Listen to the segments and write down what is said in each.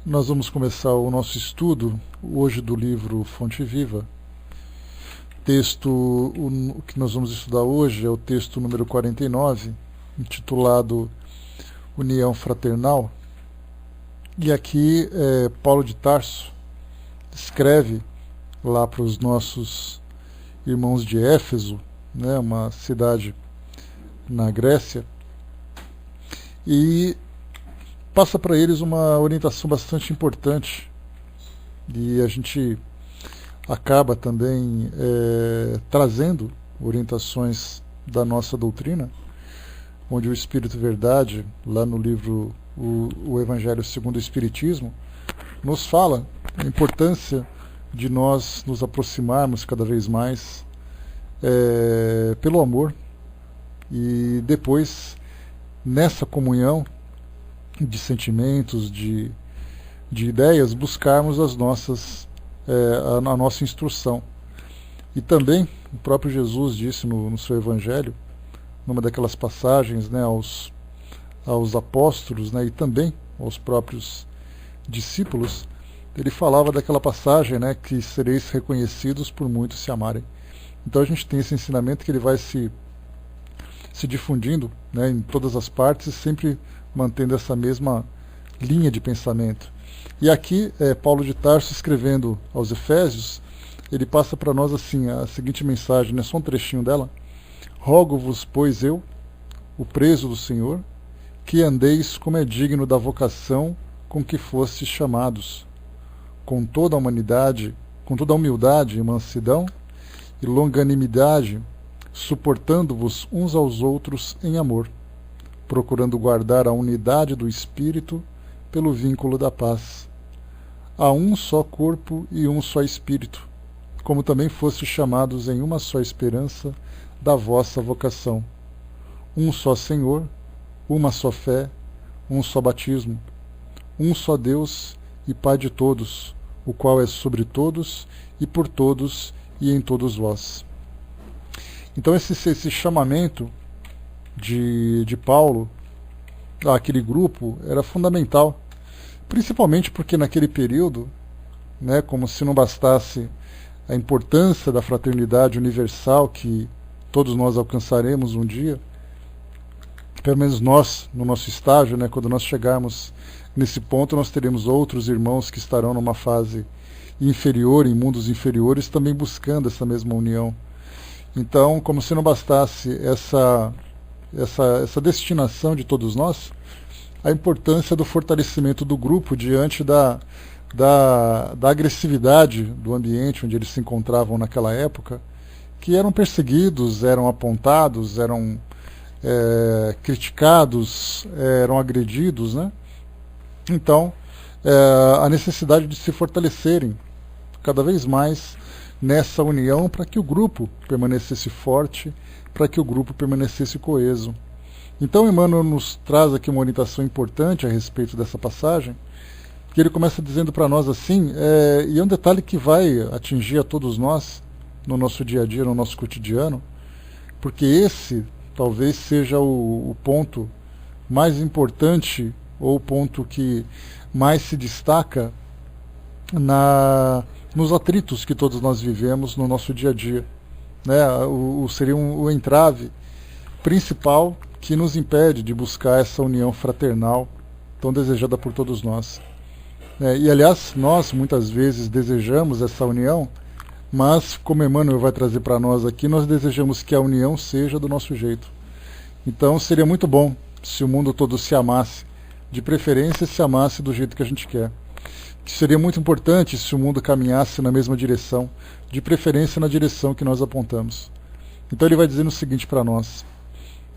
Nós vamos começar o nosso estudo hoje do livro Fonte Viva. O que nós vamos estudar hoje é o texto número 49, intitulado União Fraternal. E aqui Paulo de Tarso escreve lá para os nossos irmãos de Éfeso, né, uma cidade na Grécia, e passa para eles uma orientação bastante importante, e a gente acaba também trazendo orientações da nossa doutrina, onde o Espírito Verdade, lá no livro o Evangelho segundo o Espiritismo, nos fala a importância de nós nos aproximarmos cada vez mais pelo amor, e depois nessa comunhão de sentimentos, de ideias, buscarmos a nossa instrução. E também o próprio Jesus disse no seu Evangelho, numa daquelas passagens, né, aos apóstolos, né, e também aos próprios discípulos, ele falava daquela passagem, né, que sereis reconhecidos por muitos se amarem. Então a gente tem esse ensinamento que ele vai se difundindo, né, em todas as partes, sempre mantendo essa mesma linha de pensamento. E aqui Paulo de Tarso, escrevendo aos Efésios, ele passa para nós assim a seguinte mensagem, né, só um trechinho dela: rogo-vos, pois eu, o preso do Senhor, que andeis como é digno da vocação com que fostes chamados, com toda a humanidade, com toda a humildade e mansidão e longanimidade, suportando-vos uns aos outros em amor, procurando guardar a unidade do Espírito pelo vínculo da paz. Há um só corpo e um só Espírito, como também fostes chamados em uma só esperança da vossa vocação. Um só Senhor, uma só fé, um só batismo, um só Deus e Pai de todos, o qual é sobre todos e por todos e em todos vós. Então esse chamamento de Paulo àquele grupo era fundamental, principalmente porque naquele período, né, como se não bastasse a importância da fraternidade universal que todos nós alcançaremos um dia, pelo menos nós, no nosso estágio, né, quando nós chegarmos nesse ponto, nós teremos outros irmãos que estarão numa fase inferior, em mundos inferiores, também buscando essa mesma união. Então, como se não bastasse essa destinação de todos nós, a importância do fortalecimento do grupo diante da agressividade do ambiente onde eles se encontravam naquela época, que eram perseguidos, eram apontados, eram criticados, eram agredidos, né? Então, a necessidade de se fortalecerem cada vez mais nessa união para que o grupo permanecesse forte, para que o grupo permanecesse coeso. Então Emmanuel nos traz aqui uma orientação importante a respeito dessa passagem, que ele começa dizendo para nós assim, e é um detalhe que vai atingir a todos nós no nosso dia a dia, no nosso cotidiano, porque esse talvez seja o ponto mais importante, ou o ponto que mais se destaca nos atritos que todos nós vivemos no nosso dia a dia, né? Seria o entrave principal que nos impede de buscar essa união fraternal tão desejada por todos nós. E aliás, nós muitas vezes desejamos essa união, mas como Emmanuel vai trazer para nós aqui, nós desejamos que a união seja do nosso jeito. Então seria muito bom se o mundo todo se amasse, de preferência se amasse do jeito que a gente quer. Que seria muito importante se o mundo caminhasse na mesma direção, de preferência na direção que nós apontamos. Então ele vai dizendo o seguinte para nós: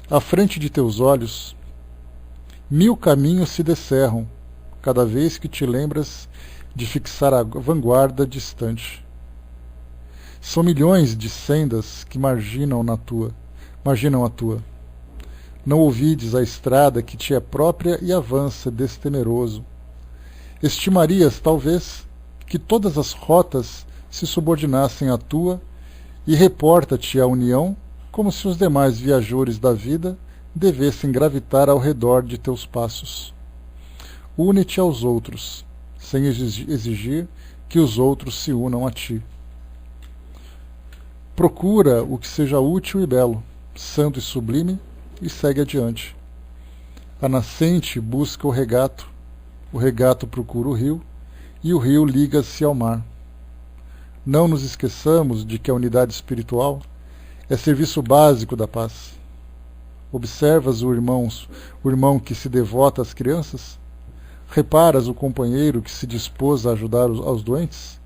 à frente de teus olhos, 1000 caminhos se descerram, cada vez que te lembras de fixar a vanguarda distante. São milhões de sendas que marginam a tua. Não ouvides a estrada que te é própria e avança destemeroso. Estimarias, talvez, que todas as rotas se subordinassem à tua, e reporta-te a união como se os demais viajores da vida devessem gravitar ao redor de teus passos. Une-te aos outros, sem exigir que os outros se unam a ti. Procura o que seja útil e belo, santo e sublime, e segue adiante. A nascente busca o regato procura o rio, e o rio liga-se ao mar. Não nos esqueçamos de que a unidade espiritual é serviço básico da paz. Observas o irmão que se devota às crianças? Reparas o companheiro que se dispôs a ajudar aos doentes?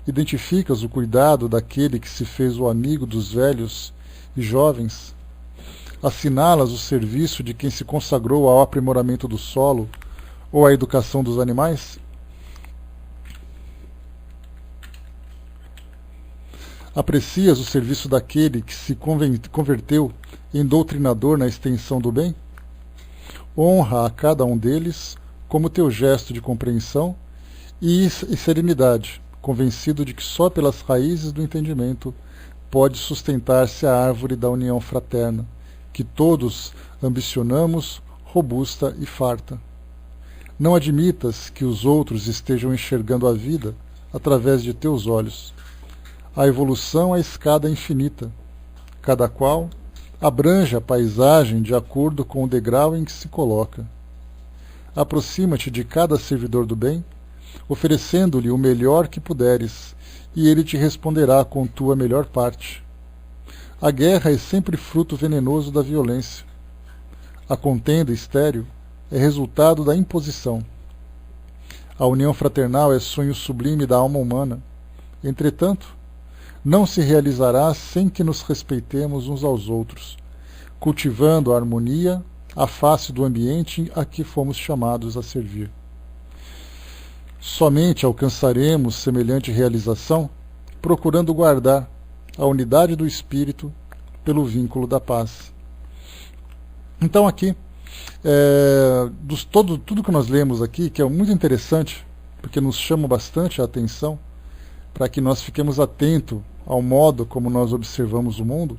Identificas o cuidado daquele que se fez o amigo dos velhos e jovens? Assinalas o serviço de quem se consagrou ao aprimoramento do solo ou à educação dos animais? Aprecias o serviço daquele que se converteu em doutrinador na extensão do bem? Honra a cada um deles como teu gesto de compreensão e serenidade, convencido de que só pelas raízes do entendimento pode sustentar-se a árvore da união fraterna, que todos ambicionamos, robusta e farta. Não admitas que os outros estejam enxergando a vida através de teus olhos. A evolução é a escada infinita. Cada qual abrange a paisagem de acordo com o degrau em que se coloca. Aproxima-te de cada servidor do bem, oferecendo-lhe o melhor que puderes, e ele te responderá com tua melhor parte. A guerra é sempre fruto venenoso da violência. A contenda estéril é resultado da imposição. A união fraternal é sonho sublime da alma humana. Entretanto, não se realizará sem que nos respeitemos uns aos outros, cultivando a harmonia à face do ambiente a que fomos chamados a servir. Somente alcançaremos semelhante realização procurando guardar a unidade do espírito pelo vínculo da paz. Então aqui, tudo que nós lemos aqui, que é muito interessante, porque nos chama bastante a atenção, para que nós fiquemos atentos ao modo como nós observamos o mundo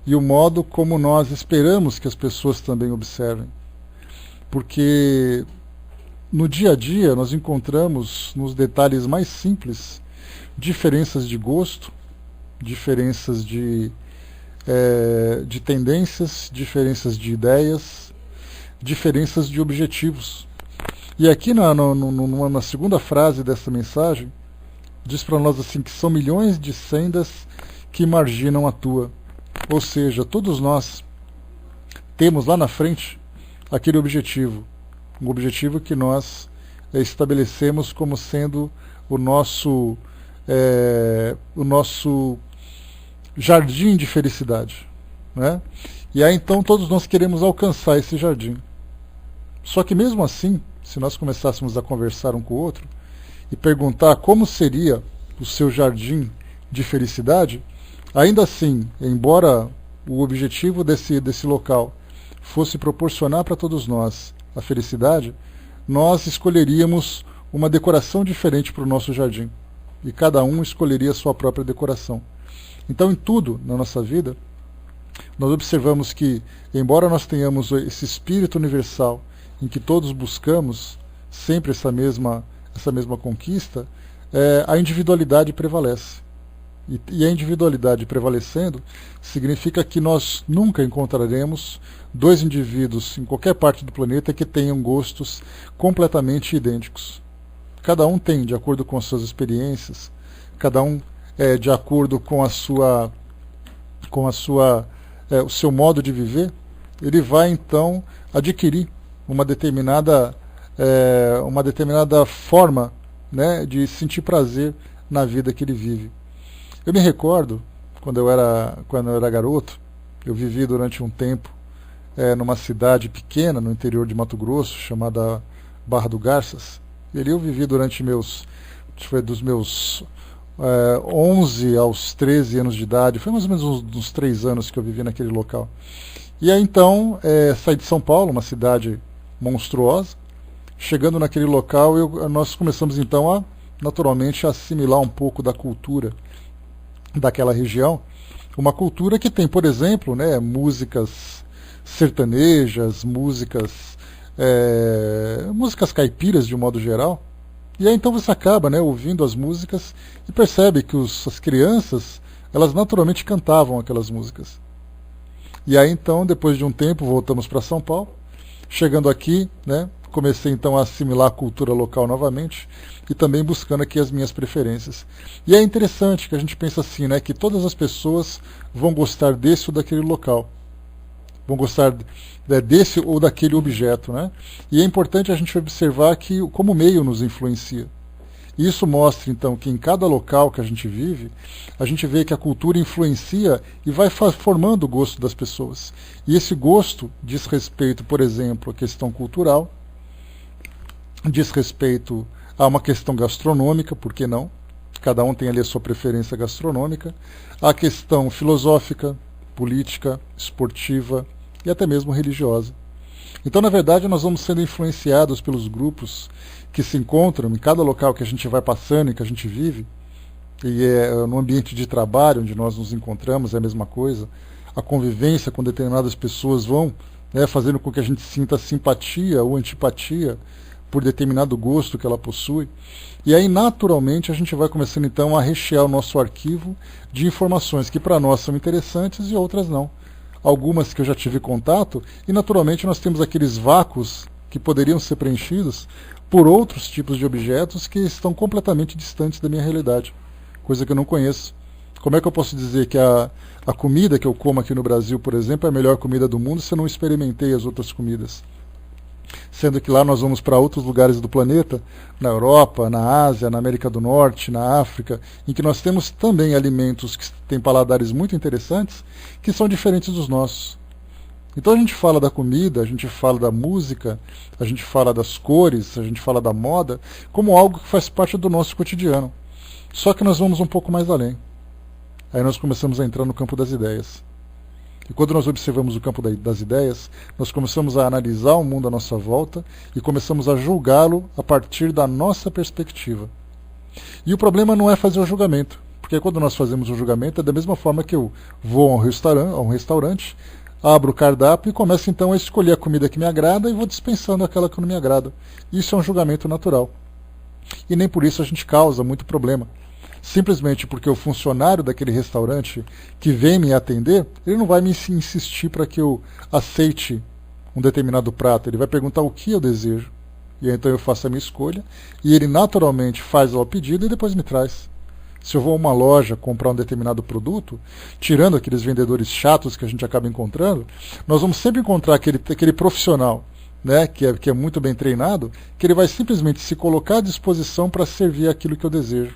e o modo como nós esperamos que as pessoas também observem. Porque no dia a dia nós encontramos nos detalhes mais simples diferenças de gosto, diferenças de tendências, diferenças de ideias, diferenças de objetivos. E aqui na segunda frase dessa mensagem, diz para nós assim que são milhões de sendas que marginam a tua. Ou seja, todos nós temos lá na frente aquele objetivo, um objetivo que nós estabelecemos como sendo o nosso jardim de felicidade, né? E aí então todos nós queremos alcançar esse jardim. Só que mesmo assim, se nós começássemos a conversar um com o outro e perguntar como seria o seu jardim de felicidade, ainda assim, embora o objetivo desse local fosse proporcionar para todos nós a felicidade, nós escolheríamos uma decoração diferente para o nosso jardim. E cada um escolheria a sua própria decoração. Então, em tudo na nossa vida, nós observamos que, embora nós tenhamos esse espírito universal em que todos buscamos sempre essa mesma conquista, a individualidade prevalece. E a individualidade prevalecendo significa que nós nunca encontraremos dois indivíduos em qualquer parte do planeta que tenham gostos completamente idênticos. Cada um tem, de acordo com as suas experiências, cada um de acordo com o seu modo de viver, ele vai então adquirir uma determinada forma, né, de sentir prazer na vida que ele vive. Eu me recordo, quando eu era garoto, eu vivi durante um tempo numa cidade pequena no interior de Mato Grosso, chamada Barra do Garças. E ali eu vivi durante dos meus 11 aos 13 anos de idade, foi mais ou menos uns 3 anos que eu vivi naquele local. E aí então, saí de São Paulo, uma cidade monstruosa. Chegando naquele local, nós começamos então naturalmente a assimilar um pouco da cultura daquela região, uma cultura que tem, por exemplo, né, músicas sertanejas, músicas caipiras de um modo geral, E aí então você acaba, né, ouvindo as músicas e percebe que as crianças, elas naturalmente cantavam aquelas músicas. E aí então, depois de um tempo, voltamos para São Paulo. Chegando aqui, né, comecei então a assimilar a cultura local novamente e também buscando aqui as minhas preferências. E é interessante que a gente pensa assim, né, que todas as pessoas vão gostar desse ou daquele local, vão gostar desse ou daquele objeto, né? E é importante a gente observar que como o meio nos influencia. Isso mostra então que em cada local que a gente vive, a gente vê que a cultura influencia e vai formando o gosto das pessoas. E esse gosto diz respeito, por exemplo, à questão cultural, diz respeito a uma questão gastronômica, por que não? Cada um tem ali a sua preferência gastronômica, a questão filosófica, política, esportiva e até mesmo religiosa. Então, na verdade, nós vamos sendo influenciados pelos grupos que se encontram em cada local que a gente vai passando e que a gente vive, e no ambiente de trabalho onde nós nos encontramos é a mesma coisa. A convivência com determinadas pessoas vão, né, fazendo com que a gente sinta simpatia ou antipatia por determinado gosto que ela possui. E aí, naturalmente, a gente vai começando então a rechear o nosso arquivo de informações que para nós são interessantes e outras não. Algumas que eu já tive contato, e naturalmente nós temos aqueles vácuos que poderiam ser preenchidos por outros tipos de objetos que estão completamente distantes da minha realidade, coisa que eu não conheço. Como é que eu posso dizer que a comida que eu como aqui no Brasil, por exemplo, é a melhor comida do mundo se eu não experimentei as outras comidas? Sendo que lá nós vamos para outros lugares do planeta, na Europa, na Ásia, na América do Norte, na África, em que nós temos também alimentos que têm paladares muito interessantes, que são diferentes dos nossos. Então a gente fala da comida, a gente fala da música, a gente fala das cores, a gente fala da moda, como algo que faz parte do nosso cotidiano. Só que nós vamos um pouco mais além. Aí nós começamos a entrar no campo das ideias. E quando nós observamos o campo das ideias, nós começamos a analisar o mundo à nossa volta e começamos a julgá-lo a partir da nossa perspectiva. E o problema não é fazer o julgamento, porque quando nós fazemos o julgamento é da mesma forma que eu vou a um restaurante, abro o cardápio e começo então a escolher a comida que me agrada e vou dispensando aquela que não me agrada. Isso é um julgamento natural. E nem por isso a gente causa muito problema. Simplesmente porque o funcionário daquele restaurante que vem me atender, ele não vai me insistir para que eu aceite um determinado prato. Ele vai perguntar o que eu desejo. E aí, então eu faço a minha escolha e ele naturalmente faz o pedido e depois me traz. Se eu vou a uma loja comprar um determinado produto, tirando aqueles vendedores chatos que a gente acaba encontrando, nós vamos sempre encontrar aquele profissional, né, que é muito bem treinado, que ele vai simplesmente se colocar à disposição para servir aquilo que eu desejo.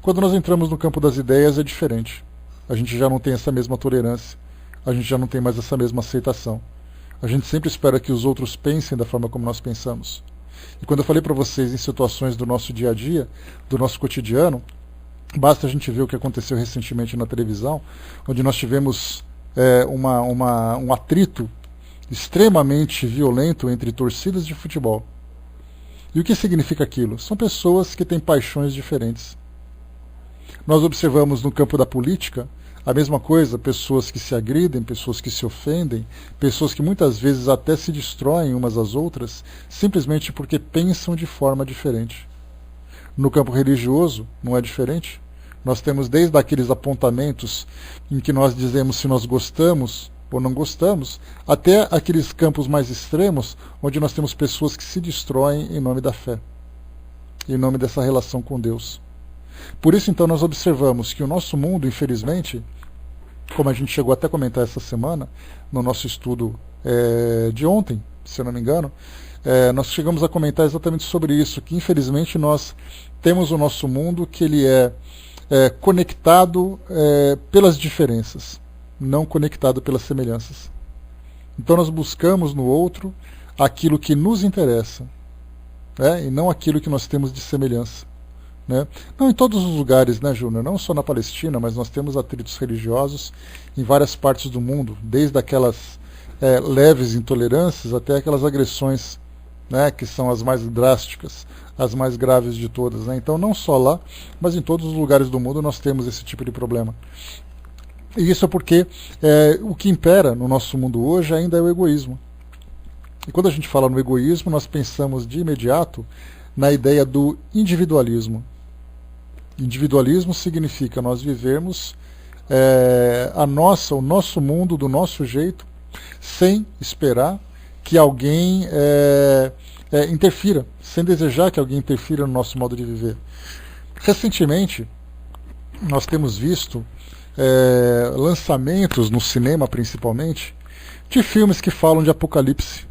Quando nós entramos no campo das ideias é diferente. A gente já não tem essa mesma tolerância, a gente já não tem mais essa mesma aceitação. A gente sempre espera que os outros pensem da forma como nós pensamos. E quando eu falei para vocês em situações do nosso dia a dia, do nosso cotidiano, basta a gente ver o que aconteceu recentemente na televisão, onde nós tivemos um atrito extremamente violento entre torcidas de futebol. E o que significa aquilo? São pessoas que têm paixões diferentes. Nós observamos no campo da política a mesma coisa, pessoas que se agridem, pessoas que se ofendem, pessoas que muitas vezes até se destroem umas às outras, simplesmente porque pensam de forma diferente. No campo religioso não é diferente. Nós temos desde aqueles apontamentos em que nós dizemos se nós gostamos ou não gostamos, até aqueles campos mais extremos, onde nós temos pessoas que se destroem em nome da fé, em nome dessa relação com Deus. Por isso, então, nós observamos que o nosso mundo, infelizmente, como a gente chegou até a comentar essa semana, no nosso estudo de ontem, se eu não me engano, nós chegamos a comentar exatamente sobre isso, que infelizmente nós temos o nosso mundo que ele é conectado pelas diferenças, não conectado pelas semelhanças. Então nós buscamos no outro aquilo que nos interessa, e não aquilo que nós temos de semelhança. Né? Não em todos os lugares, né, Júnior? Não só na Palestina, mas nós temos atritos religiosos em várias partes do mundo, desde aquelas leves intolerâncias até aquelas agressões, né, que são as mais drásticas, as mais graves de todas. Né? Então, não só lá, mas em todos os lugares do mundo nós temos esse tipo de problema. E isso é porque o que impera no nosso mundo hoje ainda é o egoísmo. E quando a gente fala no egoísmo, nós pensamos de imediato na ideia do individualismo. Individualismo significa nós vivermos o nosso mundo do nosso jeito, sem esperar que alguém interfira, sem desejar que alguém interfira no nosso modo de viver. Recentemente, nós temos visto lançamentos no cinema, principalmente, de filmes que falam de apocalipse.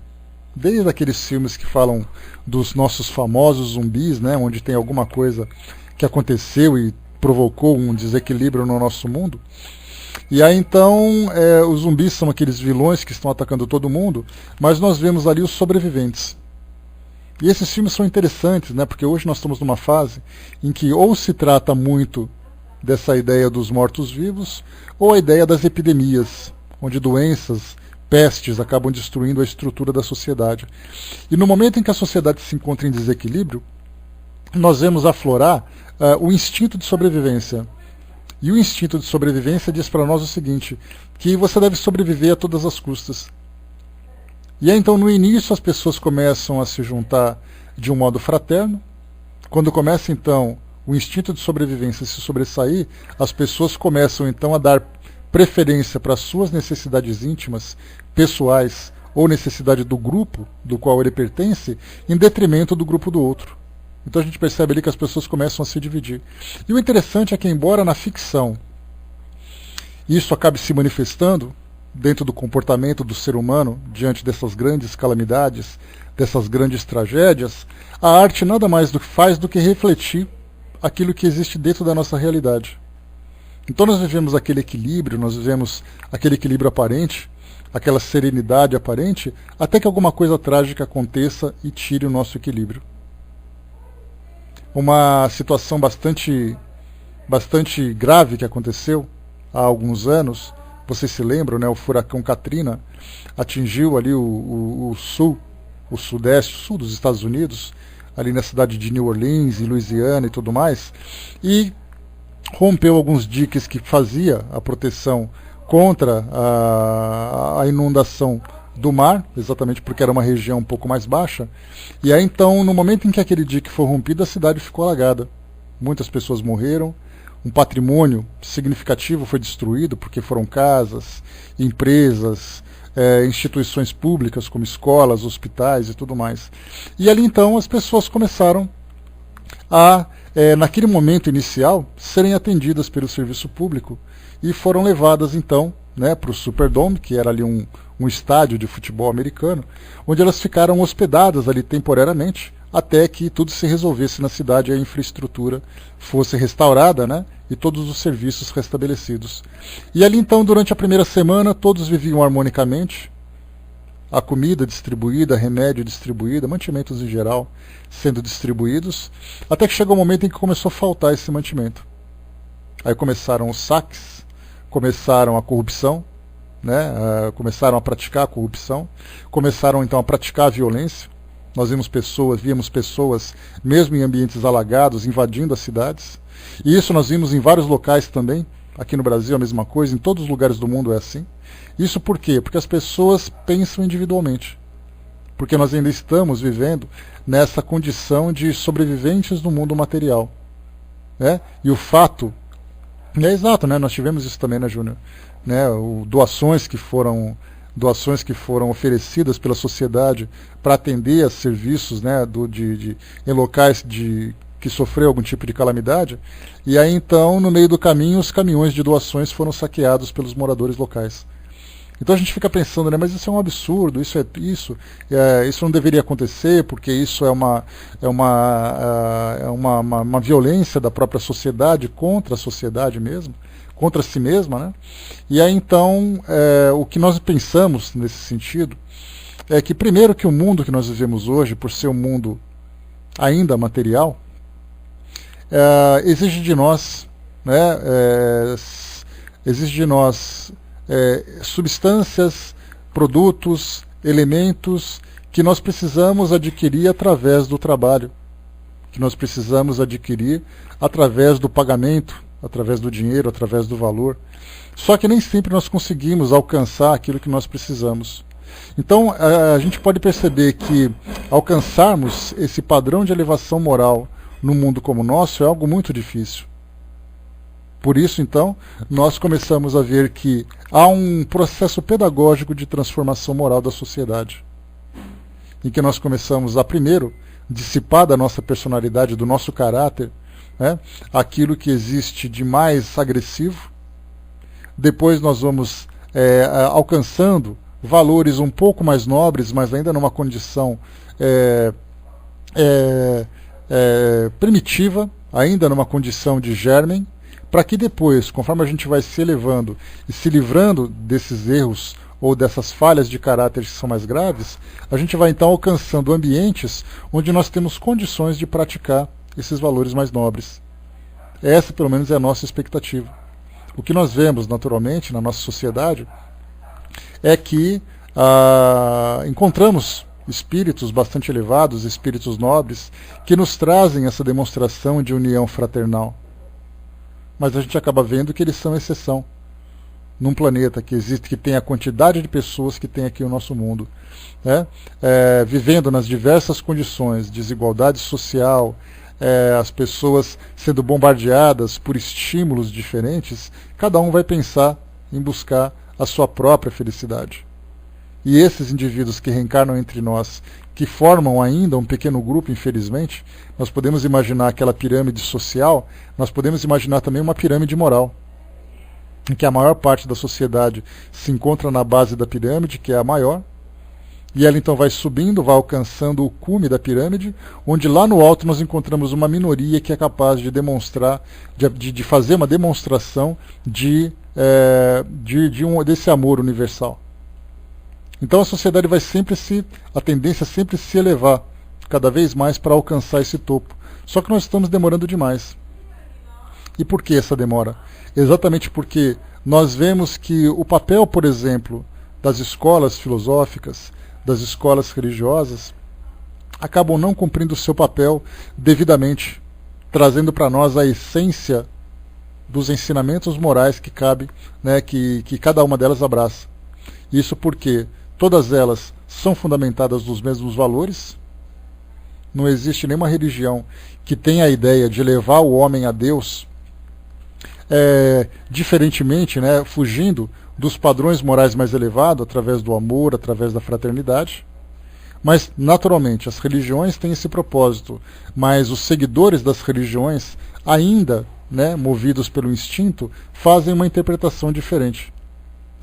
Desde aqueles filmes que falam dos nossos famosos zumbis, né, onde tem alguma coisa que aconteceu e provocou um desequilíbrio no nosso mundo. E aí então os zumbis são aqueles vilões que estão atacando todo mundo, mas nós vemos ali os sobreviventes. E esses filmes são interessantes, né, porque hoje nós estamos numa fase em que ou se trata muito dessa ideia dos mortos-vivos, ou a ideia das epidemias, onde doenças, pestes acabam destruindo a estrutura da sociedade. E no momento em que a sociedade se encontra em desequilíbrio, nós vemos aflorar o instinto de sobrevivência. E o instinto de sobrevivência diz para nós o seguinte, que você deve sobreviver a todas as custas. E aí, então, no início, as pessoas começam a se juntar de um modo fraterno. Quando começa, então, o instinto de sobrevivência se sobressair, as pessoas começam, então, a dar preferência para as suas necessidades íntimas, pessoais, ou necessidade do grupo do qual ele pertence, em detrimento do grupo do outro. Então a gente percebe ali que as pessoas começam a se dividir. E o interessante é que, embora na ficção isso acabe se manifestando dentro do comportamento do ser humano diante dessas grandes calamidades, dessas grandes tragédias, a arte nada mais faz do que refletir aquilo que existe dentro da nossa realidade. Então nós vivemos aquele equilíbrio, nós vivemos aquele equilíbrio aparente, aquela serenidade aparente, até que alguma coisa trágica aconteça e tire o nosso equilíbrio. Uma situação bastante grave que aconteceu há alguns anos, vocês se lembram, né, o furacão Katrina atingiu ali o sul dos Estados Unidos, ali na cidade de New Orleans, em Louisiana e tudo mais, e rompeu alguns diques que fazia a proteção contra a inundação do mar, exatamente porque era uma região um pouco mais baixa. E aí então, no momento em que aquele dique foi rompido, a cidade ficou alagada. Muitas pessoas morreram, um patrimônio significativo foi destruído, porque foram casas, empresas, instituições públicas como escolas, hospitais e tudo mais. E ali então as pessoas começaram a, naquele momento inicial, serem atendidas pelo serviço público e foram levadas então, né, para o Superdome, que era ali um estádio de futebol americano, onde elas ficaram hospedadas ali temporariamente, até que tudo se resolvesse na cidade e a infraestrutura fosse restaurada, né, e todos os serviços restabelecidos. E ali então, durante a primeira semana, todos viviam harmonicamente, a comida distribuída, remédio distribuído, mantimentos em geral sendo distribuídos, até que chegou o momento em que começou a faltar esse mantimento. Aí começaram os saques, começaram a corrupção, né? Começaram a praticar a corrupção, começaram então a praticar a violência. Nós víamos pessoas, mesmo em ambientes alagados, invadindo as cidades. E isso nós vimos em vários locais também. Aqui no Brasil a mesma coisa, em todos os lugares do mundo é assim. Isso por quê? Porque as pessoas pensam individualmente. Porque nós ainda estamos vivendo nessa condição de sobreviventes do mundo material, né? E o fato é exato, né? Nós tivemos isso também, né, Júnior? Né? Doações que foram oferecidas pela sociedade para atender a serviços, né, em locais que sofreu algum tipo de calamidade. E aí então, no meio do caminho, os caminhões de doações foram saqueados pelos moradores locais. Então a gente fica pensando, né, mas isso é um absurdo, isso não deveria acontecer, porque isso é uma violência da própria sociedade contra a sociedade mesmo, contra si mesma, né? E aí então o que nós pensamos nesse sentido é que, primeiro, que o mundo que nós vivemos hoje, por ser um mundo ainda material, exige de nós, né, substâncias, produtos, elementos que nós precisamos adquirir através do trabalho, que nós precisamos adquirir através do pagamento, através do dinheiro, através do valor. Só que nem sempre nós conseguimos alcançar aquilo que nós precisamos. Então, a gente pode perceber que alcançarmos esse padrão de elevação moral num mundo como o nosso é algo muito difícil. Por isso, então, nós começamos a ver que há um processo pedagógico de transformação moral da sociedade, em que nós começamos a, primeiro, dissipar da nossa personalidade, do nosso caráter, né, aquilo que existe de mais agressivo. Depois nós vamos alcançando valores um pouco mais nobres, mas ainda numa condição primitiva, ainda numa condição de germen, para que depois, conforme a gente vai se elevando e se livrando desses erros ou dessas falhas de caráter que são mais graves, a gente vai então alcançando ambientes onde nós temos condições de praticar esses valores mais nobres. Essa, pelo menos, é a nossa expectativa. O que nós vemos, naturalmente, na nossa sociedade é que encontramos espíritos bastante elevados, espíritos nobres, que nos trazem essa demonstração de união fraternal. Mas a gente acaba vendo que eles são exceção num planeta que existe, que tem a quantidade de pessoas que tem aqui o nosso mundo, né? Vivendo nas diversas condições, desigualdade social, as pessoas sendo bombardeadas por estímulos diferentes, cada um vai pensar em buscar a sua própria felicidade. E esses indivíduos que reencarnam entre nós, que formam ainda um pequeno grupo, infelizmente, nós podemos imaginar aquela pirâmide social, nós podemos imaginar também uma pirâmide moral, em que a maior parte da sociedade se encontra na base da pirâmide, que é a maior, e ela então vai subindo, vai alcançando o cume da pirâmide, onde lá no alto nós encontramos uma minoria que é capaz de demonstrar, de fazer uma demonstração desse amor universal. Então a sociedade vai a tendência é sempre se elevar cada vez mais para alcançar esse topo. Só que nós estamos demorando demais. E por que essa demora? Exatamente porque nós vemos que o papel, por exemplo, das escolas filosóficas, das escolas religiosas, acabam não cumprindo o seu papel devidamente, trazendo para nós a essência dos ensinamentos morais que cabe, né, que cada uma delas abraça. Isso porque todas elas são fundamentadas nos mesmos valores. Não existe nenhuma religião que tenha a ideia de levar o homem a Deus diferentemente, né, fugindo dos padrões morais mais elevados, através do amor, através da fraternidade. Mas, naturalmente, as religiões têm esse propósito, mas os seguidores das religiões, ainda, né, movidos pelo instinto, fazem uma interpretação diferente.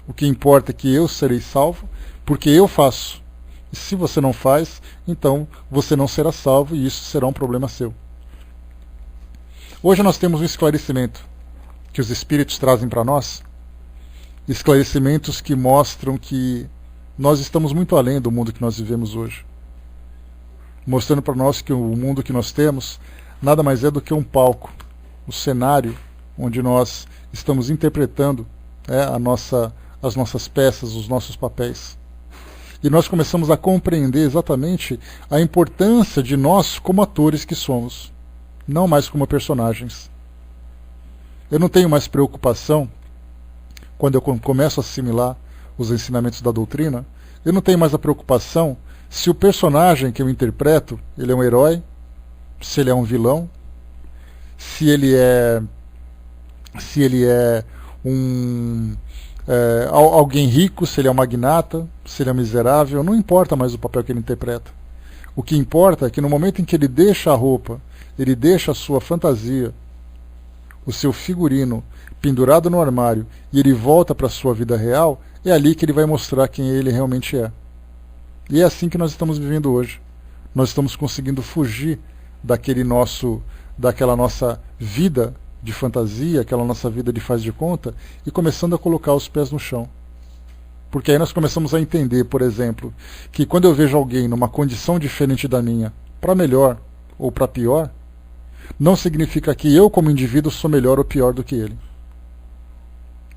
O que importa é que eu serei salvo, porque eu faço. E se você não faz, então você não será salvo, e isso será um problema seu. Hoje nós temos um esclarecimento que os espíritos trazem para nós, esclarecimentos que mostram que nós estamos muito além do mundo que nós vivemos hoje, mostrando para nós que o mundo que nós temos nada mais é do que um palco, o cenário onde nós estamos interpretando as nossas peças, os nossos papéis. E nós começamos a compreender exatamente a importância de nós como atores que somos, não mais como personagens. Eu não tenho mais preocupação, quando eu começo a assimilar os ensinamentos da doutrina, eu não tenho mais a preocupação se o personagem que eu interpreto, ele é um herói, se ele é um vilão, se ele é alguém rico, se ele é um magnata, se ele é um miserável, não importa mais o papel que ele interpreta. O que importa é que no momento em que ele deixa a roupa, ele deixa a sua fantasia, o seu figurino pendurado no armário, e ele volta para a sua vida real, é ali que ele vai mostrar quem ele realmente é. E é assim que nós estamos vivendo hoje. Nós estamos conseguindo fugir daquela nossa vida de fantasia, aquela nossa vida de faz de conta, e começando a colocar os pés no chão. Porque aí nós começamos a entender, por exemplo, que quando eu vejo alguém numa condição diferente da minha, para melhor ou para pior, não significa que eu, como indivíduo, sou melhor ou pior do que ele.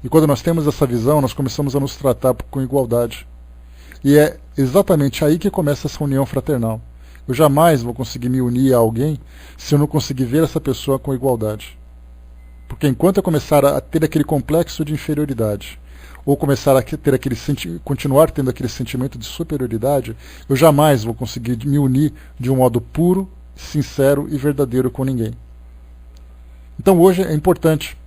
E quando nós temos essa visão, nós começamos a nos tratar com igualdade. E é exatamente aí que começa essa união fraternal. Eu jamais vou conseguir me unir a alguém se eu não conseguir ver essa pessoa com igualdade. Porque enquanto eu começar a ter aquele complexo de inferioridade, ou começar a ter continuar tendo aquele sentimento de superioridade, eu jamais vou conseguir me unir de um modo puro, sincero e verdadeiro com ninguém. Então hoje é importante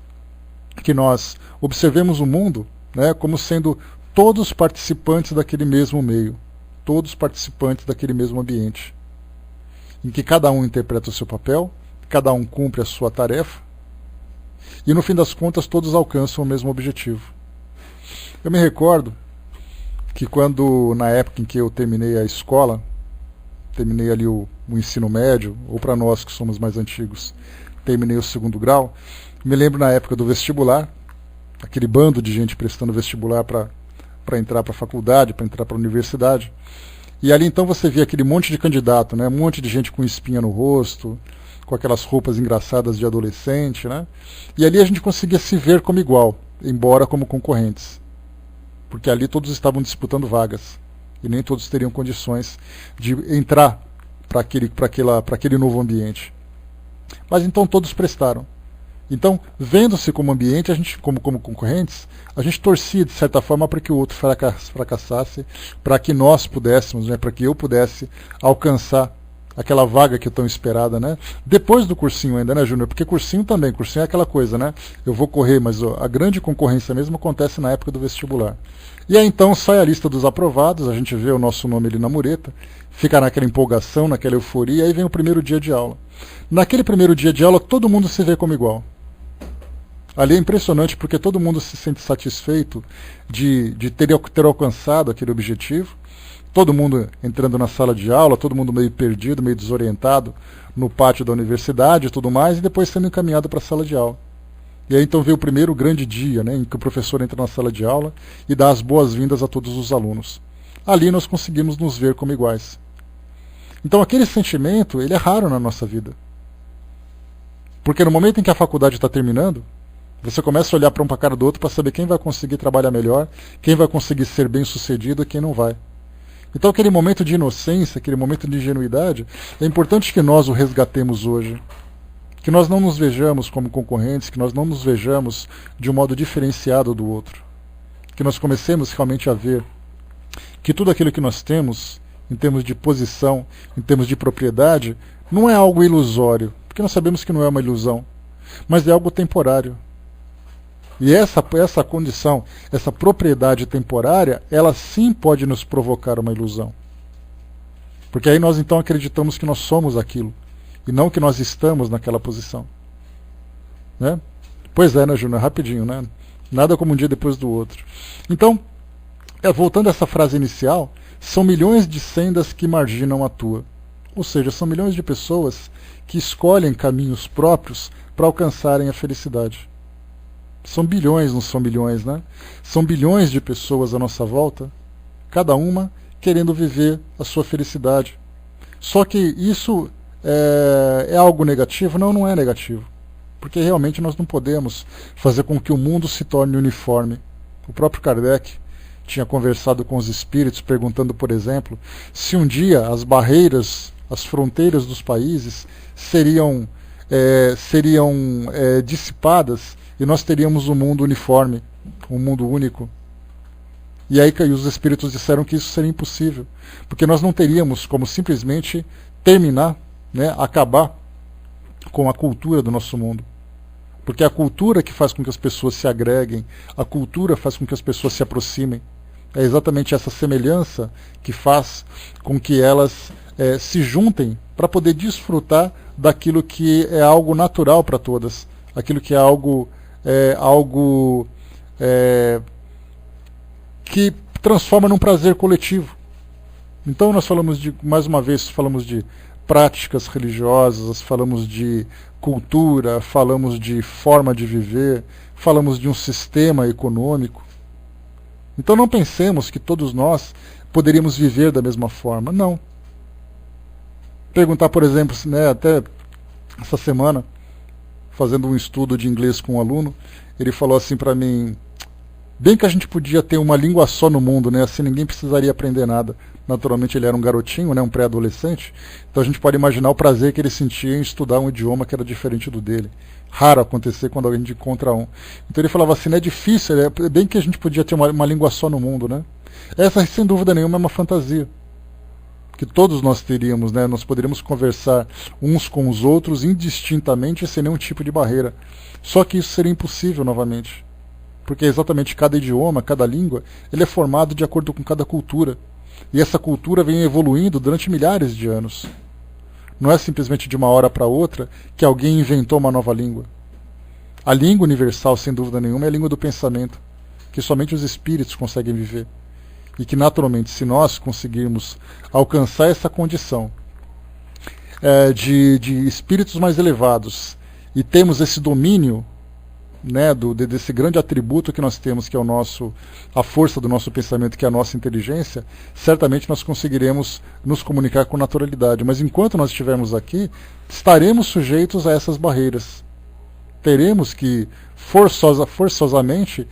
que nós observemos o mundo, né, como sendo todos participantes daquele mesmo meio, todos participantes daquele mesmo ambiente, em que cada um interpreta o seu papel, cada um cumpre a sua tarefa, e no fim das contas todos alcançam o mesmo objetivo. Eu me recordo que quando, na época em que eu terminei a escola, terminei ali o ensino médio, ou para nós que somos mais antigos, terminei o segundo grau, me lembro na época do vestibular, aquele bando de gente prestando vestibular para entrar para a faculdade, para entrar para a universidade, e ali então você via aquele monte de candidato, né, um monte de gente com espinha no rosto, com aquelas roupas engraçadas de adolescente, né, e ali a gente conseguia se ver como igual, embora como concorrentes, porque ali todos estavam disputando vagas, e nem todos teriam condições de entrar para aquele novo ambiente. Mas então todos prestaram. Então, vendo-se como ambiente, a gente, como concorrentes, a gente torcia de certa forma para que o outro fracassasse, para que nós pudéssemos, né, para que eu pudesse alcançar aquela vaga que é tão esperada, né? Depois do cursinho ainda, né, Júnior? Porque cursinho é aquela coisa, né? Eu vou correr, mas a grande concorrência mesmo acontece na época do vestibular. E aí então sai a lista dos aprovados, a gente vê o nosso nome ali na mureta, fica naquela empolgação, naquela euforia, aí vem o primeiro dia de aula. Naquele primeiro dia de aula, todo mundo se vê como igual. Ali é impressionante porque todo mundo se sente satisfeito de ter alcançado aquele objetivo. Todo mundo entrando na sala de aula, todo mundo meio perdido, meio desorientado no pátio da universidade e tudo mais, e depois sendo encaminhado para a sala de aula. E aí então veio o primeiro grande dia, né, em que o professor entra na sala de aula e dá as boas-vindas a todos os alunos. Ali nós conseguimos nos ver como iguais. Então aquele sentimento, ele é raro na nossa vida. Porque no momento em que a faculdade está terminando, você começa a olhar para um para a cara do outro para saber quem vai conseguir trabalhar melhor, quem vai conseguir ser bem sucedido e quem não vai. Então aquele momento de inocência, aquele momento de ingenuidade, é importante que nós o resgatemos hoje. Que nós não nos vejamos como concorrentes, que nós não nos vejamos de um modo diferenciado do outro. Que nós comecemos realmente a ver que tudo aquilo que nós temos, em termos de posição, em termos de propriedade, não é algo ilusório, porque nós sabemos que não é uma ilusão, mas é algo temporário. E essa condição, essa propriedade temporária, ela sim pode nos provocar uma ilusão. Porque aí nós então acreditamos que nós somos aquilo, e não que nós estamos naquela posição. Né? Pois é, né, Júnior? Rapidinho, né? Nada como um dia depois do outro. Então, voltando a essa frase inicial, são milhões de sendas que marginam a tua. Ou seja, são milhões de pessoas que escolhem caminhos próprios para alcançarem a felicidade. São bilhões, não são milhões, né? São bilhões de pessoas à nossa volta, cada uma querendo viver a sua felicidade. Só que isso é algo negativo? Não, não é negativo. Porque realmente nós não podemos fazer com que o mundo se torne uniforme. O próprio Kardec tinha conversado com os espíritos, perguntando, por exemplo, se um dia as barreiras, as fronteiras dos países seriam dissipadas e nós teríamos um mundo uniforme, um mundo único. E aí os espíritos disseram que isso seria impossível, porque nós não teríamos como simplesmente terminar, né, acabar com a cultura do nosso mundo. Porque é a cultura que faz com que as pessoas se agreguem, a cultura faz com que as pessoas se aproximem. É exatamente essa semelhança que faz com que elas se juntem para poder desfrutar daquilo que é algo natural para todas, aquilo que é algo que transforma num prazer coletivo. Então nós falamos mais uma vez, falamos de práticas religiosas, falamos de cultura, falamos de forma de viver, falamos de um sistema econômico. Então não pensemos que todos nós poderíamos viver da mesma forma. Não. Perguntar, por exemplo, né, até essa semana, fazendo um estudo de inglês com um aluno, ele falou assim para mim: Bem que a gente podia ter uma língua só no mundo, né? Assim ninguém precisaria aprender nada. Naturalmente ele era um garotinho, né? Um pré-adolescente. Então a gente pode imaginar o prazer que ele sentia em estudar um idioma que era diferente do dele. Raro acontecer quando alguém encontra um. Então ele falava assim, é difícil, bem que a gente podia ter uma língua só no mundo, né? Essa, sem dúvida nenhuma, é uma fantasia que todos nós teríamos, né? Nós poderíamos conversar uns com os outros indistintamente sem nenhum tipo de barreira. Só que isso seria impossível novamente. Porque exatamente cada idioma, cada língua, ele é formado de acordo com cada cultura. E essa cultura vem evoluindo durante milhares de anos. Não é simplesmente de uma hora para outra que alguém inventou uma nova língua. A língua universal, sem dúvida nenhuma, é a língua do pensamento, que somente os espíritos conseguem viver. E que, naturalmente, se nós conseguirmos alcançar essa condição de espíritos mais elevados e temos esse domínio, né, desse grande atributo que nós temos, que é a força do nosso pensamento, que é a nossa inteligência, certamente nós conseguiremos nos comunicar com naturalidade. Mas enquanto nós estivermos aqui, estaremos sujeitos a essas barreiras. Teremos que forçosamente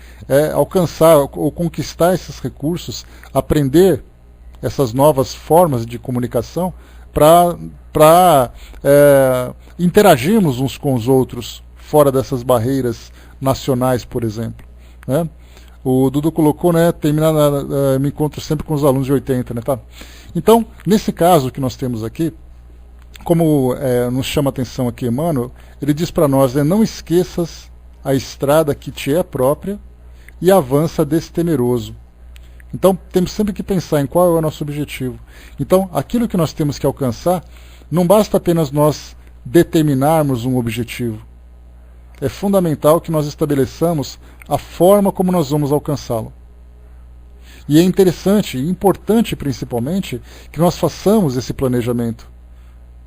alcançar ou conquistar esses recursos, aprender essas novas formas de comunicação para interagirmos uns com os outros, fora dessas barreiras nacionais, por exemplo. Né? O Dudu colocou, né, me encontro sempre com os alunos de 80. Né, tá? Então, nesse caso que nós temos aqui, como nos chama a atenção aqui Emmanuel, ele diz para nós, não esqueças a estrada que te é própria e avança destemeroso. Então, temos sempre que pensar em qual é o nosso objetivo. Então, aquilo que nós temos que alcançar, não basta apenas nós determinarmos um objetivo. É fundamental que nós estabeleçamos a forma como nós vamos alcançá-lo. E é interessante e importante, principalmente, que nós façamos esse planejamento.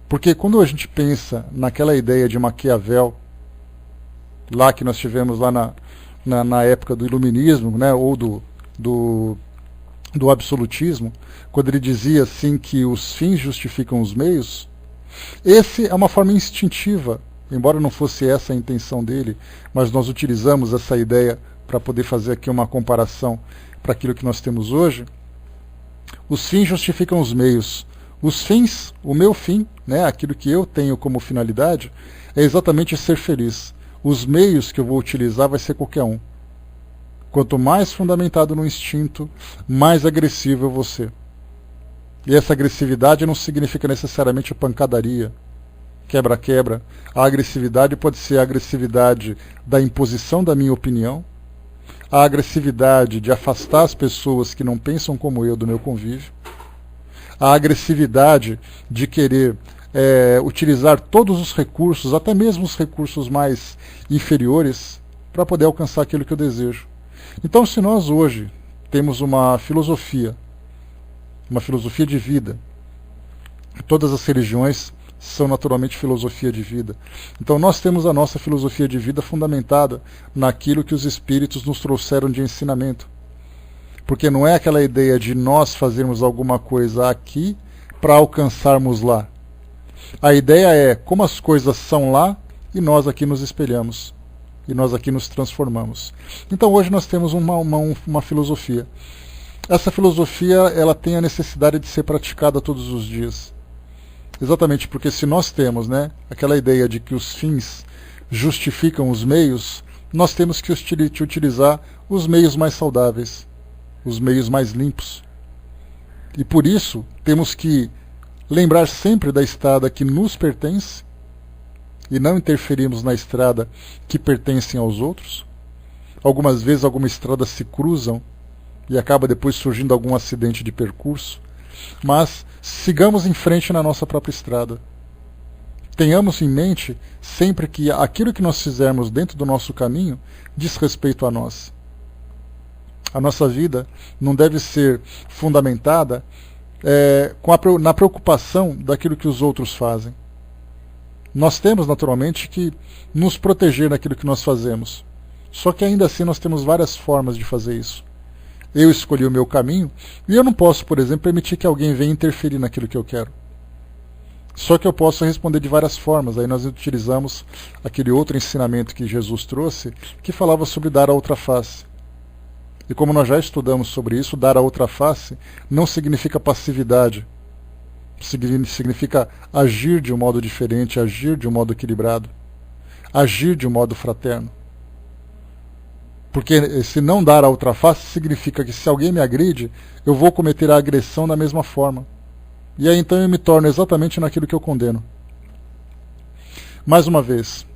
Porque quando a gente pensa naquela ideia de Maquiavel, lá que nós tivemos lá na época do iluminismo, né, ou do absolutismo, quando ele dizia assim que os fins justificam os meios, esse é uma forma instintiva, embora não fosse essa a intenção dele, mas nós utilizamos essa ideia para poder fazer aqui uma comparação para aquilo que nós temos hoje. Os fins justificam os meios. Os fins, o meu fim, né, aquilo que eu tenho como finalidade, é exatamente ser feliz. Os meios que eu vou utilizar vai ser qualquer um. Quanto mais fundamentado no instinto, mais agressivo eu vou ser. E essa agressividade não significa necessariamente pancadaria, quebra-quebra. A agressividade pode ser a agressividade da imposição da minha opinião, a agressividade de afastar as pessoas que não pensam como eu do meu convívio, a agressividade de querer utilizar todos os recursos, até mesmo os recursos mais inferiores, para poder alcançar aquilo que eu desejo. Então, se nós hoje temos uma filosofia de vida, todas as religiões são naturalmente filosofia de vida. Então nós temos a nossa filosofia de vida fundamentada naquilo que os espíritos nos trouxeram de ensinamento. Porque não é aquela ideia de nós fazermos alguma coisa aqui para alcançarmos lá. A ideia é como as coisas são lá e nós aqui nos espelhamos. E nós aqui nos transformamos. Então hoje nós temos uma filosofia. Essa filosofia ela tem a necessidade de ser praticada todos os dias. Exatamente porque se nós temos, né, aquela ideia de que os fins justificam os meios, nós temos que utilizar os meios mais saudáveis, os meios mais limpos. E por isso temos que lembrar sempre da estrada que nos pertence e não interferirmos na estrada que pertencem aos outros. Algumas vezes algumas estradas se cruzam e acaba depois surgindo algum acidente de percurso, mas sigamos em frente na nossa própria estrada. Tenhamos em mente sempre que aquilo que nós fizermos dentro do nosso caminho diz respeito a nós. A nossa vida não deve ser fundamentada na preocupação daquilo que os outros fazem. Nós temos naturalmente que nos proteger naquilo que nós fazemos. Só que ainda assim nós temos várias formas de fazer isso. Eu escolhi o meu caminho e eu não posso, por exemplo, permitir que alguém venha interferir naquilo que eu quero. Só que eu posso responder de várias formas. Aí nós utilizamos aquele outro ensinamento que Jesus trouxe, que falava sobre dar a outra face. E como nós já estudamos sobre isso, dar a outra face não significa passividade. Significa agir de um modo diferente, agir de um modo equilibrado, agir de um modo fraterno. Porque se não dar a outra face, significa que se alguém me agride, eu vou cometer a agressão da mesma forma. E aí então eu me torno exatamente naquilo que eu condeno. Mais uma vez,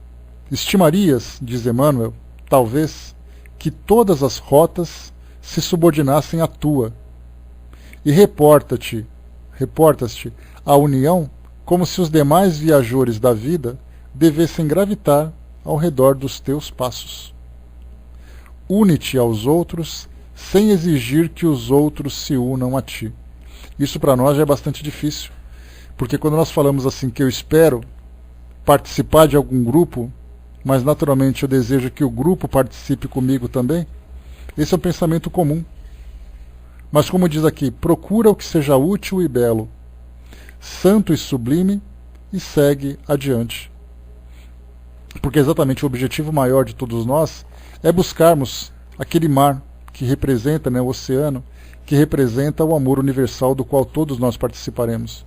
estimarias, diz Emmanuel, talvez, que todas as rotas se subordinassem à tua. E reportas-te à união como se os demais viajores da vida devessem gravitar ao redor dos teus passos. Une-te aos outros sem exigir que os outros se unam a ti. Isso para nós já é bastante difícil, porque quando nós falamos assim que eu espero participar de algum grupo, mas naturalmente eu desejo que o grupo participe comigo também, esse é um pensamento comum. Mas como diz aqui, procura o que seja útil e belo, santo e sublime, e segue adiante. Porque exatamente o objetivo maior de todos nós é buscarmos aquele mar que representa, o oceano, que representa o amor universal do qual todos nós participaremos.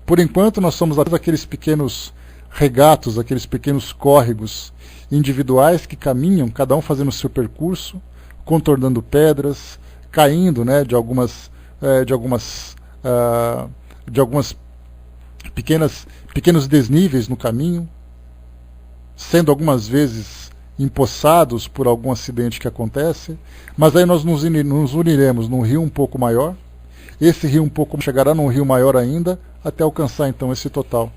Por enquanto nós somos aqueles pequenos regatos, aqueles pequenos córregos individuais que caminham, cada um fazendo o seu percurso, contornando pedras, caindo de algumas pequenos desníveis no caminho, sendo algumas vezes empossados por algum acidente que acontece, mas aí nós nos uniremos num rio um pouco maior, esse rio um pouco chegará num rio maior ainda, até alcançar então esse total,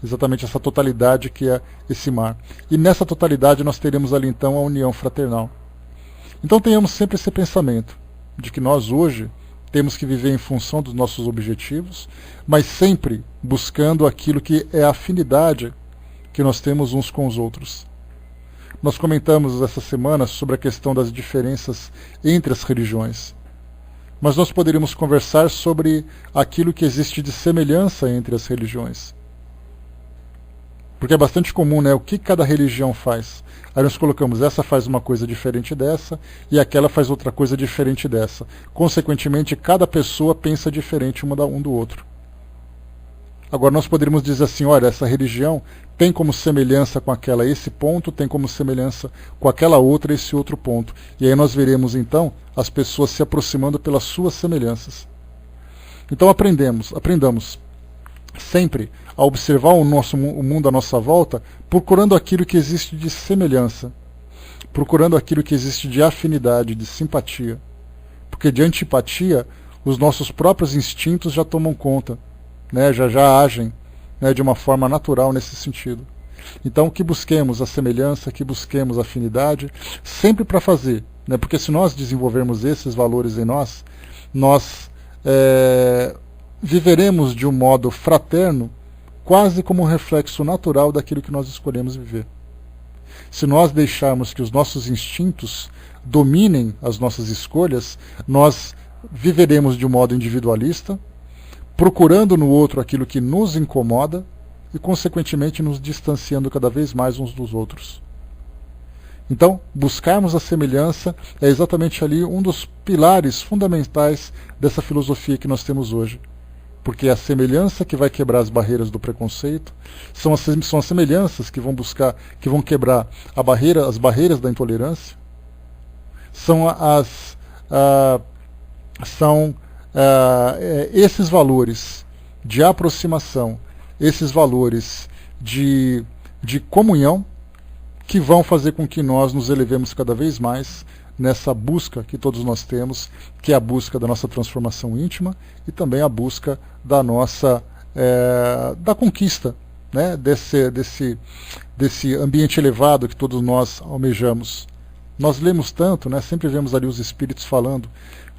exatamente essa totalidade que é esse mar. E nessa totalidade nós teremos ali então a união fraternal. Então tenhamos sempre esse pensamento, de que nós hoje temos que viver em função dos nossos objetivos, mas sempre buscando aquilo que é a afinidade que nós temos uns com os outros. Nós comentamos essa semana sobre a questão das diferenças entre as religiões, mas nós poderíamos conversar sobre aquilo que existe de semelhança entre as religiões. Porque é bastante comum, o que cada religião faz. Aí nós colocamos, essa faz uma coisa diferente dessa, e aquela faz outra coisa diferente dessa. Consequentemente, cada pessoa pensa diferente um do outro. Agora nós poderíamos dizer assim, olha, essa religião tem como semelhança com aquela esse ponto, tem como semelhança com aquela outra esse outro ponto. E aí nós veremos então as pessoas se aproximando pelas suas semelhanças. Então aprendamos sempre a observar o mundo à nossa volta, procurando aquilo que existe de semelhança, procurando aquilo que existe de afinidade, de simpatia. Porque de antipatia, os nossos próprios instintos já tomam conta, já agem de uma forma natural nesse sentido. Então que busquemos a semelhança, que busquemos a afinidade, sempre para fazer, porque se nós desenvolvermos esses valores em nós viveremos de um modo fraterno, quase como um reflexo natural daquilo que nós escolhemos viver. Se nós deixarmos que os nossos instintos dominem as nossas escolhas, nós viveremos de um modo individualista, procurando no outro aquilo que nos incomoda e, consequentemente, nos distanciando cada vez mais uns dos outros. Então, buscarmos a semelhança é exatamente ali um dos pilares fundamentais dessa filosofia que nós temos hoje. Porque é a semelhança que vai quebrar as barreiras do preconceito, são as semelhanças que vão quebrar as barreiras da intolerância, são esses valores de aproximação, esses valores de comunhão, que vão fazer com que nós nos elevemos cada vez mais nessa busca que todos nós temos, que é a busca da nossa transformação íntima e também a busca da nossa da conquista, desse ambiente elevado que todos nós almejamos. Nós lemos tanto, sempre vemos ali os espíritos falando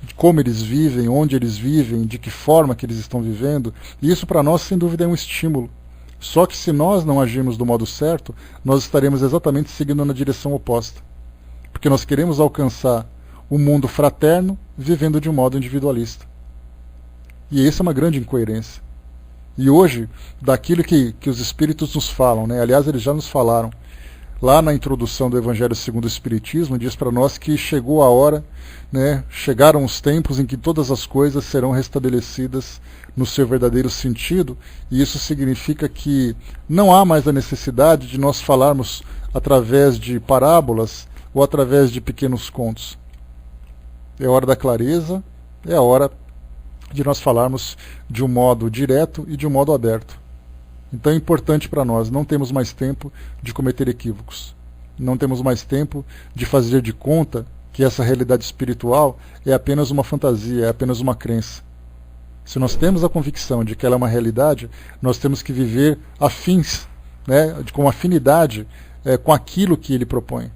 de como eles vivem, onde eles vivem, de que forma que eles estão vivendo, e isso para nós sem dúvida é um estímulo. Só que se nós não agirmos do modo certo, nós estaremos exatamente seguindo na direção oposta. Porque nós queremos alcançar um mundo fraterno vivendo de um modo individualista. E isso é uma grande incoerência. E hoje, daquilo que os espíritos nos falam, aliás, eles já nos falaram, lá na introdução do Evangelho segundo o Espiritismo, diz para nós que chegou a hora, né, chegaram os tempos em que todas as coisas serão restabelecidas no seu verdadeiro sentido, e isso significa que não há mais a necessidade de nós falarmos através de parábolas ou através de pequenos contos. É a hora da clareza, é a hora de nós falarmos de um modo direto e de um modo aberto. Então é importante para nós, não temos mais tempo de cometer equívocos. Não temos mais tempo de fazer de conta que essa realidade espiritual é apenas uma fantasia, é apenas uma crença. Se nós temos a convicção de que ela é uma realidade, nós temos que viver afins, né, com afinidade com aquilo que ele propõe.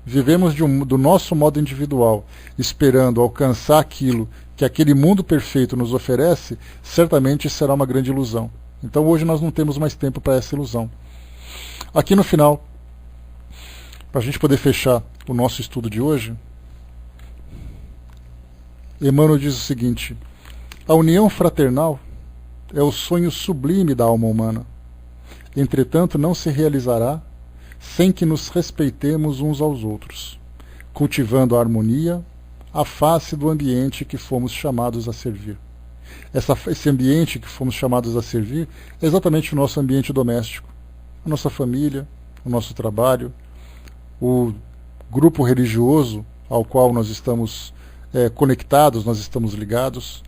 Vivemos do nosso modo individual, esperando alcançar aquilo que aquele mundo perfeito nos oferece, certamente será uma grande ilusão. Então hoje nós não temos mais tempo para essa ilusão. Aqui no final, para a gente poder fechar o nosso estudo de hoje, Emmanuel diz o seguinte: a união fraternal é o sonho sublime da alma humana. Entretanto, não se realizará sem que nos respeitemos uns aos outros, cultivando a harmonia, a face do ambiente que fomos chamados a servir. Esse ambiente que fomos chamados a servir é exatamente o nosso ambiente doméstico, a nossa família, o nosso trabalho, o grupo religioso ao qual nós estamos conectados, nós estamos ligados.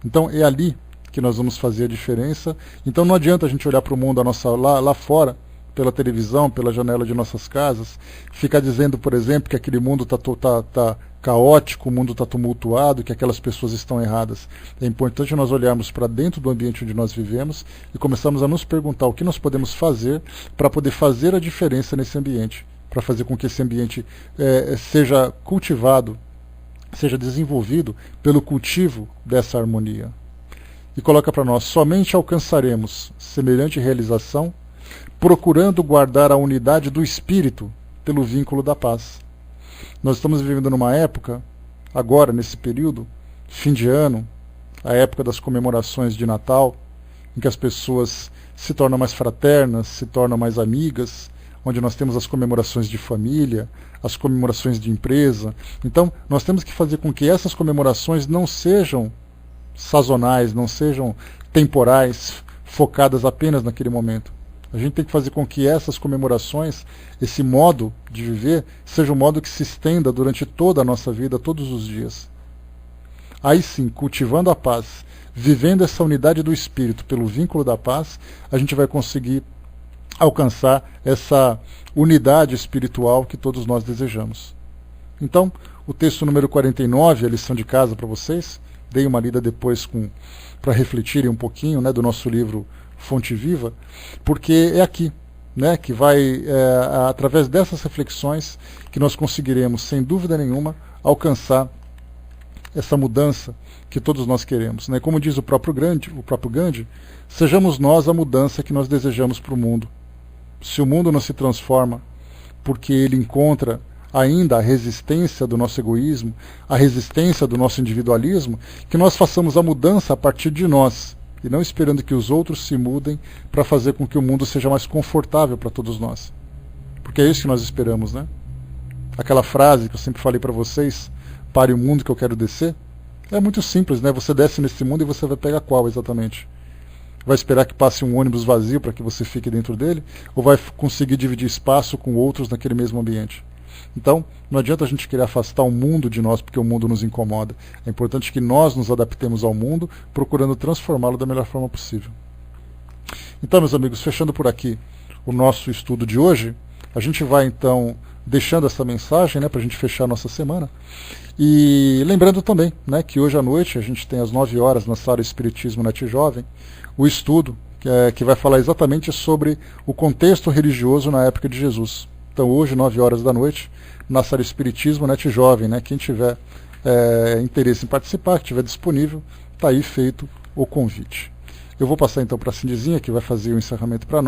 Então é ali que nós vamos fazer a diferença. Então não adianta a gente olhar para o mundo lá fora, pela televisão, pela janela de nossas casas, ficar dizendo, por exemplo, que aquele mundo está caótico, o mundo está tumultuado, que aquelas pessoas estão erradas. É importante nós olharmos para dentro do ambiente onde nós vivemos e começarmos a nos perguntar o que nós podemos fazer para poder fazer a diferença nesse ambiente, para fazer com que esse ambiente seja cultivado, seja desenvolvido pelo cultivo dessa harmonia. E coloca para nós: somente alcançaremos semelhante realização procurando guardar a unidade do espírito pelo vínculo da paz. Nós estamos vivendo numa época, agora nesse período, fim de ano, a época das comemorações de Natal, em que as pessoas se tornam mais fraternas, se tornam mais amigas, onde nós temos as comemorações de família, as comemorações de empresa. Então, nós temos que fazer com que essas comemorações não sejam sazonais, não sejam temporais, focadas apenas naquele momento. A gente tem que fazer com que essas comemorações, esse modo de viver, seja um modo que se estenda durante toda a nossa vida, todos os dias. Aí sim, cultivando a paz, vivendo essa unidade do espírito pelo vínculo da paz, a gente vai conseguir alcançar essa unidade espiritual que todos nós desejamos. Então, o texto número 49, a lição de casa para vocês, dei uma lida depois para refletirem um pouquinho, né, do nosso livro Fonte Viva, porque é aqui, né, que vai, através dessas reflexões, que nós conseguiremos, sem dúvida nenhuma, alcançar essa mudança que todos nós queremos. Né? Como diz o próprio Gandhi, sejamos nós a mudança que nós desejamos para o mundo. Se o mundo não se transforma porque ele encontra ainda a resistência do nosso egoísmo, a resistência do nosso individualismo, que nós façamos a mudança a partir de nós, e não esperando que os outros se mudem para fazer com que o mundo seja mais confortável para todos nós. Porque é isso que nós esperamos, né? Aquela frase que eu sempre falei para vocês, pare o mundo que eu quero descer, é muito simples, né? Você desce nesse mundo e você vai pegar qual exatamente? Vai esperar que passe um ônibus vazio para que você fique dentro dele? Ou vai conseguir dividir espaço com outros naquele mesmo ambiente? Então, não adianta a gente querer afastar o mundo de nós porque o mundo nos incomoda. É importante que nós nos adaptemos ao mundo, procurando transformá-lo da melhor forma possível. Então, meus amigos, fechando por aqui o nosso estudo de hoje, a gente vai então deixando essa mensagem, né, para a gente fechar a nossa semana. E lembrando também, né, que hoje à noite a gente tem às 9 horas na sala Espiritismo Net Jovem o estudo que vai falar exatamente sobre o contexto religioso na época de Jesus. Então hoje, 9 horas da noite, na sala Espiritismo Net Jovem, né? Quem tiver interesse em participar, que estiver disponível, está aí feito o convite. Eu vou passar então para a Cindizinha, que vai fazer o encerramento para nós.